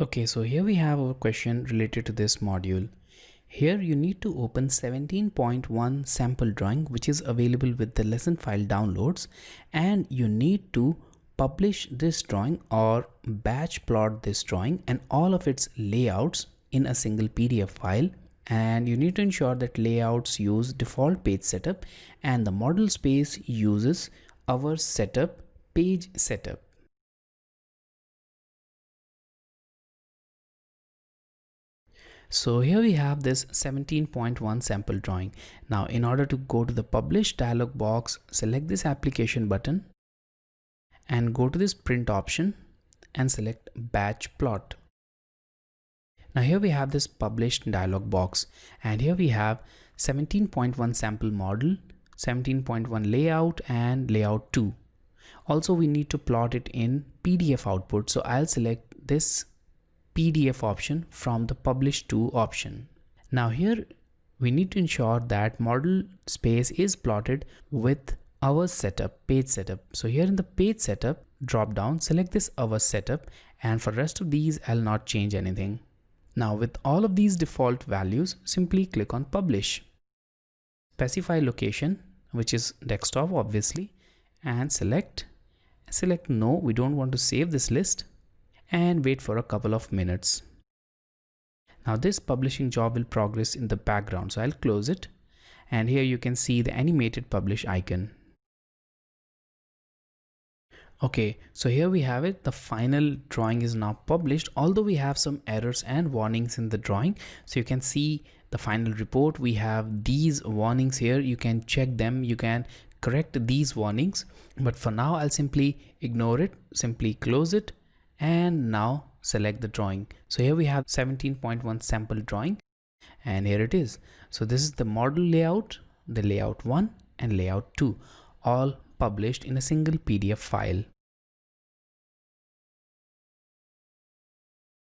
Okay, so here we have a question related to this module. Here you need to open 17.1 sample drawing which is available with the lesson file downloads, and you need to publish this drawing or batch plot this drawing and all of its layouts in a single PDF file. And you need to ensure that layouts use default page setup and the model space uses our setup page setup. So here we have this 17.1 sample drawing. Now in order to go to the publish dialog box, select this application button and go to this print option and select batch plot. Now here we have this published dialog box, and here we have 17.1 sample model, 17.1 layout and layout 2. Also we need to plot it in PDF output, so I'll select this PDF option from the publish to option. Now here we need to ensure that model space is plotted with our setup page setup. So here in the page setup drop down, select this our setup, and for rest of these I'll not change anything. Now with all of these default values, simply click on publish. Specify location, which is desktop obviously, and select no, we don't want to save this list, and wait for a couple of minutes. Now this publishing job will progress in the background, so I'll close it, and here you can see the animated publish icon. Okay, so here we have it. The final drawing is now published, although we have some errors and warnings in the drawing. So you can see the final report. We have these warnings here. You can check them. You can correct these warnings. But for now, I'll simply ignore it, simply close it, and now select the drawing. So here we have 17.1 sample drawing, and here it is. So this is the model layout, the layout 1 and layout 2, all published in a single PDF file.